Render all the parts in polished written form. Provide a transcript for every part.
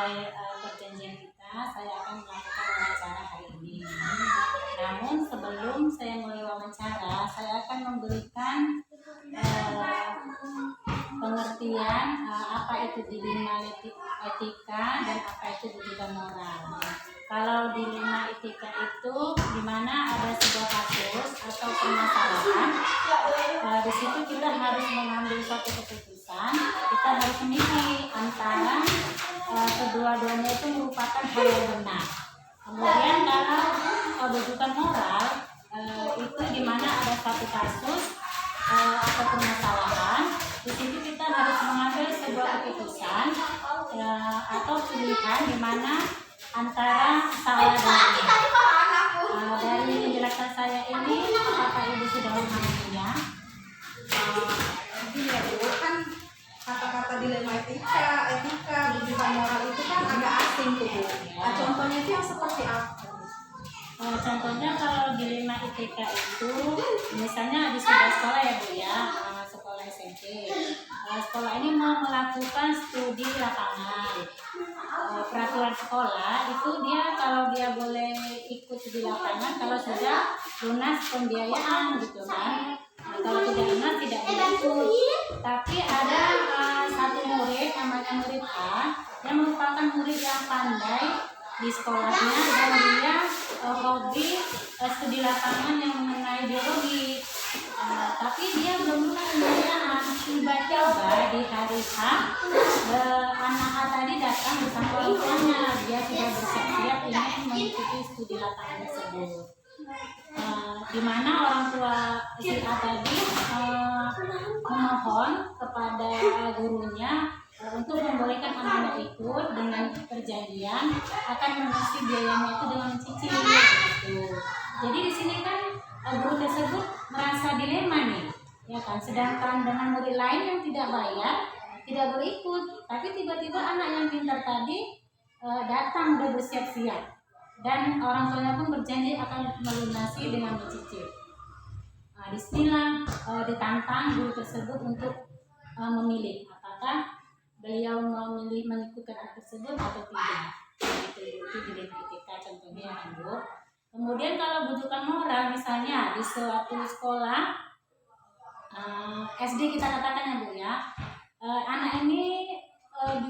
sesuai perjanjian kita, saya akan melakukan wawancara hari ini. Namun sebelum saya mulai wawancara, saya akan memberikan pengertian apa itu dilema etika dan apa itu wujudan moral. Kalau dilema etika itu di mana ada sebuah kasus atau permasalahan, di situ kita harus mengambil suatu keputusan, kita harus memilih antara kedua-duanya itu merupakan hal yang benar. Kemudian kalau wujudan moral itu di mana ada suatu kasus atau permasalahan, di situ kita harus mengambil sebuah keputusan atau pilihan di mana antara salah dan benar. Dari penjelasan saya ini, apakah Ibu sudah memahaminya? Jadi ya Bu, kan kata-kata dilema etika, wujudan moral itu kan agak asing tuh Bu. Nah, contohnya itu yang seperti apa? Contohnya kalau dilema etika itu, misalnya di sebuah sekolah ya Bu ya, sekolah SMP. Sekolah ini mau melakukan studi lapangan. Peraturan sekolah itu kalau dia boleh ikut di lapangan kalau sudah lunas pembiayaan gitu kan. Kalau tidak lunas tidak boleh ikut. Tapi ada satu murid namanya murid A yang merupakan murid yang pandai di sekolahnya dan dia hobi studi lapangan yang mengenai biologi. Tapi dia belum lunas pembiayaan. Tiba-tiba di hari H anak A tadi datang bersama orang tuanya. Dia sudah bersiap-siap ingin mengikuti studi lapangan tersebut. Di mana orang tua si A tadi memohon kepada gurunya untuk membolehkan anaknya ikut dengan perjanjian akan mengisi biayanya itu dengan mencicil gitu. Jadi di sini kan guru tersebut merasa dilema nih, ya kan. Sedangkan dengan murid lain yang tidak bayar tidak boleh ikut, tapi tiba-tiba anak yang pintar tadi datang udah bersiap-siap dan orang tuanya pun berjanji akan melunasi dengan mencicil. Disinilah ditantang guru tersebut untuk memilih apakah beliau memilih mengikutkan anak tersebut atau tidak. Itu dilema etika contohnya ya Bu. Kemudian kalau wujudan moral misalnya di suatu sekolah SD kita katakan ya Bu ya, anak ini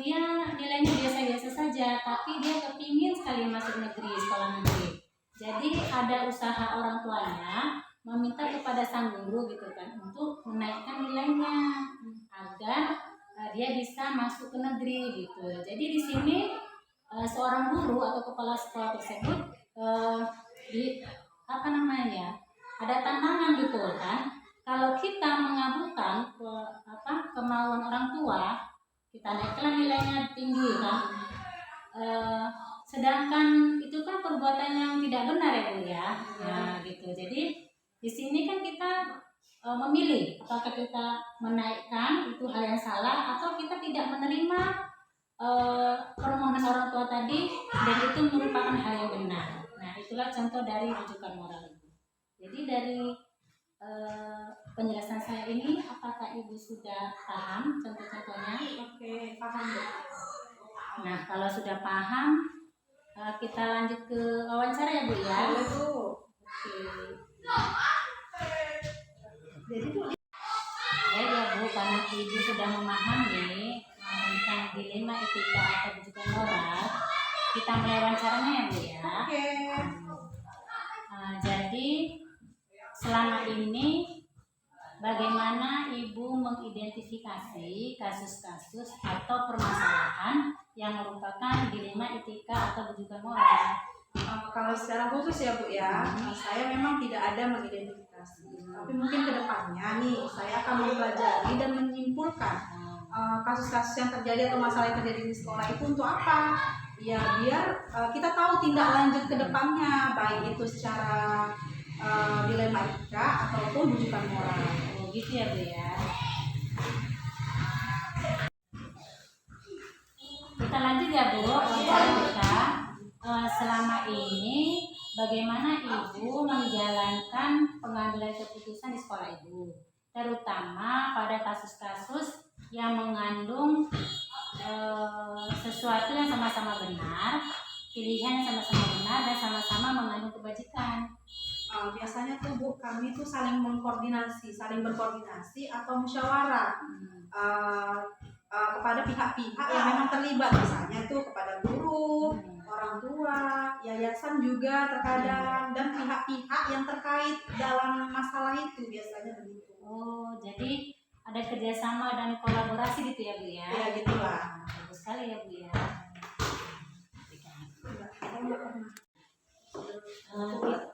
dia nilainya biasa-biasa saja, tapi dia kepingin sekali masuk negeri, sekolah negeri. Jadi ada usaha orang tuanya meminta kepada sang guru gitu kan untuk menaikkan nilainya agar dia bisa masuk ke negeri gitu. Jadi di sini seorang guru atau kepala sekolah tersebut ada tantangan gitu kan. Kalau kita mengabulkan kemauan orang tua, kita naikkan nilainya tinggi kan. Sedangkan itu kan perbuatan yang tidak benar ya Bu ya. Nah gitu. Jadi di sini kan kita memilih apakah kita menaikkan itu hal yang salah atau kita tidak menerima permohonan orang tua tadi dan itu merupakan hal yang benar. Nah itulah contoh dari wujudan moral itu. Jadi dari penjelasan saya ini, apakah Ibu sudah paham contoh-contohnya? Oke, paham Bu. Nah kalau sudah paham, kita lanjut ke wawancara ya Bu ya. Boleh Bu. Oke. Jadi Bu, Ya Bu, karena Ibu sudah memahami tentang dilema etika atau wujudan moral, kita mulai wawancaranya ya Bu ya. oke. Jadi selama ini bagaimana Ibu mengidentifikasi kasus-kasus atau permasalahan yang merupakan dilema etika atau wujudan moral? Kalau secara khusus ya Bu ya, saya memang tidak ada mengidentifikasi. Tapi mungkin kedepannya nih, saya akan mempelajari dan menyimpulkan kasus-kasus yang terjadi atau masalah yang terjadi di sekolah itu untuk apa? Ya biar kita tahu tindak lanjut ke depannya, baik itu secara dilema etika ataupun wujudan moral. Oh gitu ya Bu ya. Kita lanjut ya Bu wawancara kita. Selama ini bagaimana Ibu menjalankan pengambilan keputusan di sekolah Ibu, terutama pada kasus-kasus yang mengandung sesuatu yang sama-sama benar, pilihan yang sama-sama benar dan sama-sama mengandung kebajikan. Biasanya tuh Bu, kami tuh saling berkoordinasi atau musyawarah kepada pihak-pihak yang memang terlibat, misalnya tuh kepada guru, orang tua, yayasan juga terkadang, dan pihak-pihak yang terkait dalam masalah itu, biasanya begitu. Oh, jadi ada kerjasama dan kolaborasi gitu ya Bu ya? Ya gitulah. Bagus sekali ya Bu ya.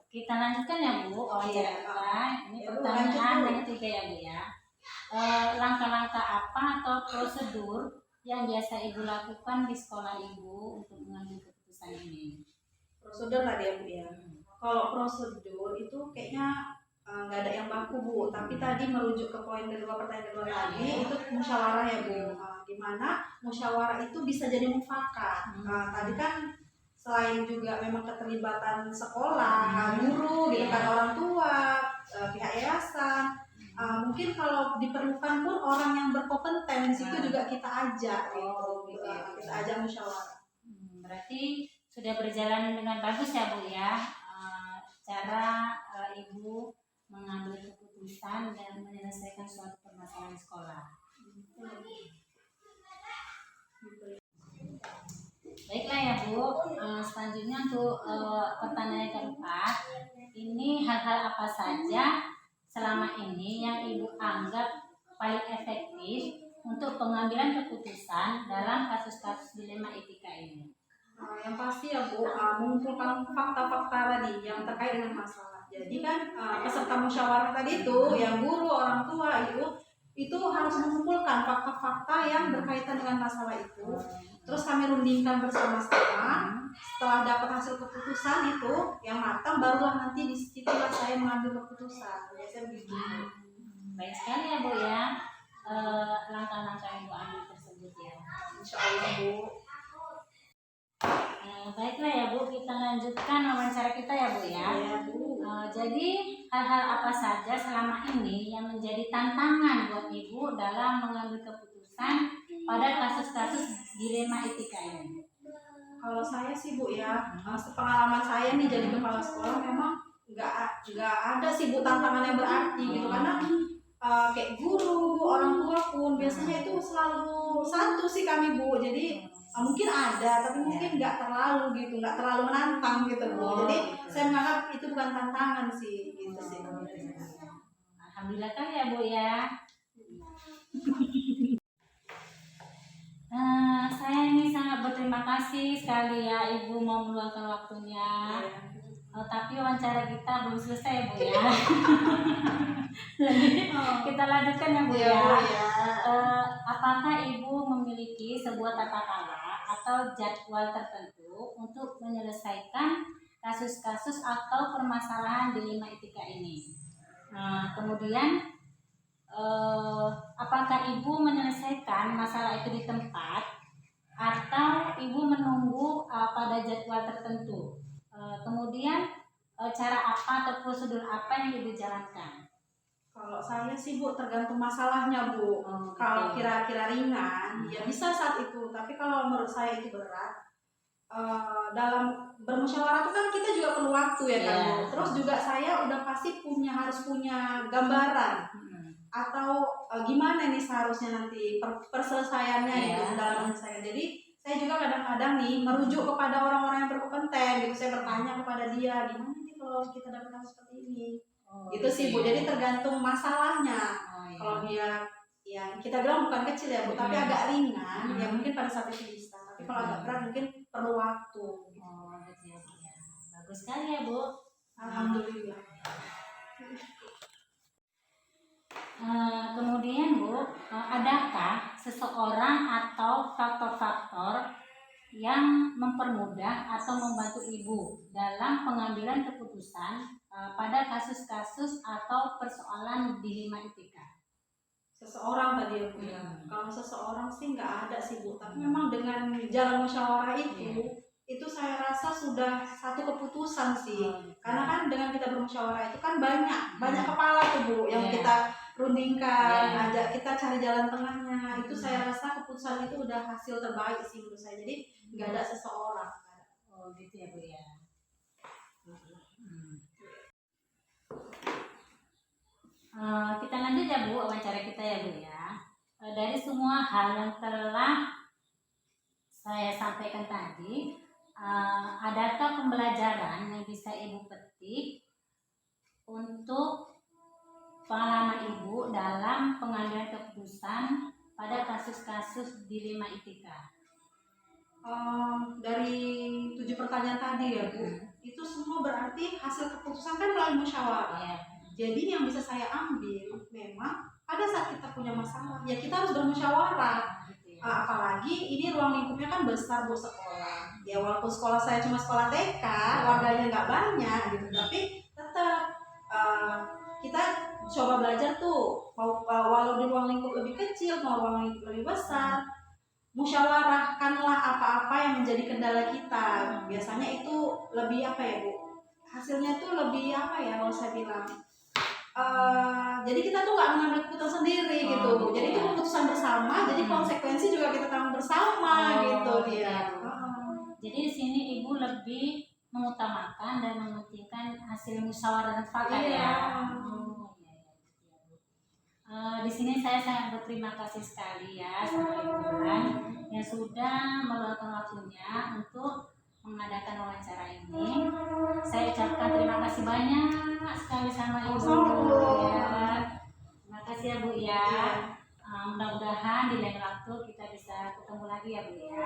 Kita lanjutkan ya Bu. Iya. Ini Ya, Bu, pertanyaan lanjut, Bu. yang ketiga ya Bu ya. Langkah-langkah apa atau prosedur yang biasa Ibu lakukan di sekolah Ibu untuk mengambil keputusan ini? Prosedur tadi ya Bu ya. Kalau prosedur itu kayaknya nggak ada yang baku Bu, tapi tadi merujuk ke poin kedua, pertanyaan kedua tadi itu musyawarah ya Bu. Dimana musyawarah itu bisa jadi mufakat. Tadi kan selain juga memang keterlibatan sekolah, guru, gitu kan, orang tua, pihak yayasan, mungkin kalau diperlukan pun orang yang berkompeten di situ juga kita ajak, gitu. Kita ajak musyawarah. Berarti sudah berjalan dengan bagus ya Bu ya, cara Ibu mengambil keputusan dan menyelesaikan suatu permasalahan sekolah. Baiklah ya Bu, selanjutnya untuk pertanyaan keempat, ini hal-hal apa saja selama ini yang Ibu anggap paling efektif untuk pengambilan keputusan dalam kasus-kasus dilema etika ini? Yang pasti ya Bu, mengumpulkan fakta-fakta tadi yang terkait dengan masalah. Jadi kan peserta musyawarah tadi itu, yang guru, orang tua itu harus mengumpulkan fakta-fakta yang berkaitan dengan masalah itu. Terus kami rundingkan bersama-sama. Setelah dapat hasil keputusan itu yang matang, barulah nanti disitulah saya mengambil keputusan. Biasanya begitu. Baik sekali ya Bu ya, langkah-langkah yang Bu ambil tersebut ya. Insya Allah Bu. Baiklah ya Bu, kita lanjutkan wawancara kita ya Bu ya. Ya Bu. Jadi hal-hal apa saja selama ini yang menjadi tantangan buat Ibu dalam mengambil keputusan pada kasus-kasus dilema etika ini? Kalau saya sih Bu ya, sepengalaman saya nih jadi kepala sekolah memang nggak ada sih Bu tantangan yang berarti gitu, karena kayak guru, orang tua pun biasanya itu selalu satu sih kami Bu. Jadi mungkin ada, tapi mungkin nggak terlalu gitu, nggak terlalu menantang gitu Bu. Jadi saya menganggap itu bukan tantangan sih, gitu sih. Alhamdulillah kan ya Bu ya. Saya ini sangat berterima kasih sekali ya Ibu mau meluangkan waktunya. Tapi wawancara kita belum selesai ya Bu ya. Kita lanjutkan ya Bu ya. Apakah Ibu memiliki sebuah tata cara atau jadwal tertentu untuk menyelesaikan kasus-kasus atau permasalahan dilema etika ini? Kemudian apakah Ibu menyelesaikan masalah itu di tempat atau Ibu menunggu pada jadwal tertentu? Kemudian cara apa atau prosedur apa yang Ibu jalankan? Kalau saya sih Bu tergantung masalahnya Bu. Kalau kira-kira ringan ya bisa saat itu, tapi kalau menurut saya itu berat, dalam bermusyawarah itu kan kita juga perlu waktu ya kan Bu. Terus juga saya udah pasti harus punya gambaran atau gimana nih seharusnya nanti perselesaiannya gitu dalam penyelesaian. Jadi saya juga kadang-kadang nih merujuk kepada orang-orang yang berkompeten gitu. Saya bertanya kepada dia, gimana nih kalau kita dapat kasus seperti ini? Gitu sih Bu. Jadi tergantung masalahnya. Kalau dia ya kita bilang bukan kecil ya Bu, tapi agak ringan, ya mungkin pada saat itu bisa. Tapi kalau agak berat mungkin perlu waktu. Gitu ya. Bagus sekali ya Bu. Alhamdulillah. Kemudian Bu, adakah seseorang atau faktor-faktor yang mempermudah atau membantu Ibu dalam pengambilan keputusan pada kasus-kasus atau persoalan dilema etika? Seseorang tadi ya Bu ya. Kalau seseorang sih nggak ada sih Bu, tapi memang dengan jalan musyawarah itu saya rasa sudah satu keputusan sih. Karena kan dengan kita bermusyawarah itu kan banyak kepala tuh Bu yang kita rundingkan, Iya. ajak kita cari jalan tengahnya. Itu saya rasa keputusan itu udah hasil terbaik sih menurut saya. Jadi nggak ada seseorang. Oh gitu ya Bu ya. Hmm. Kita lanjut ya Bu, wawancara kita ya Bu ya. Dari semua hal yang telah saya sampaikan tadi, adakah pembelajaran yang bisa Ibu petik untuk pengalaman Ibu dalam pengambilan keputusan pada kasus-kasus dilema etika? Dari 7 pertanyaan tadi ya Bu, itu semua berarti hasil keputusan kan melalui musyawarah. Ya. Jadi yang bisa saya ambil memang pada saat kita punya masalah ya kita harus bermusyawarah. Gitu ya. Apalagi ini ruang lingkupnya kan besar Bu, sekolah. Ya walaupun sekolah saya cuma sekolah TK, warganya nggak banyak gitu, tapi tetap kita coba belajar tuh, walau di ruang lingkup lebih kecil mau ruang lingkup lebih besar, musyawarahkanlah apa-apa yang menjadi kendala kita. Biasanya itu lebih apa ya Bu? Hasilnya tuh lebih apa ya kalau saya bilang? Jadi kita tuh nggak mengambil keputusan sendiri gitu. Jadi itu keputusan bersama. Jadi konsekuensi juga kita tanggung bersama gitu dia. Jadi di sini Ibu lebih mengutamakan dan mementingkan hasil musyawarah dan mufakat Iya. ya. Di sini saya sangat berterima kasih sekali ya sama Ibu Bulan yang sudah meluangkan waktunya untuk mengadakan wawancara ini. Saya ucapkan terima kasih banyak sekali sama Ibu. Ya. Terima kasih ya Bu ya. Mudah-mudahan di lain waktu kita bisa ketemu lagi ya Bu ya.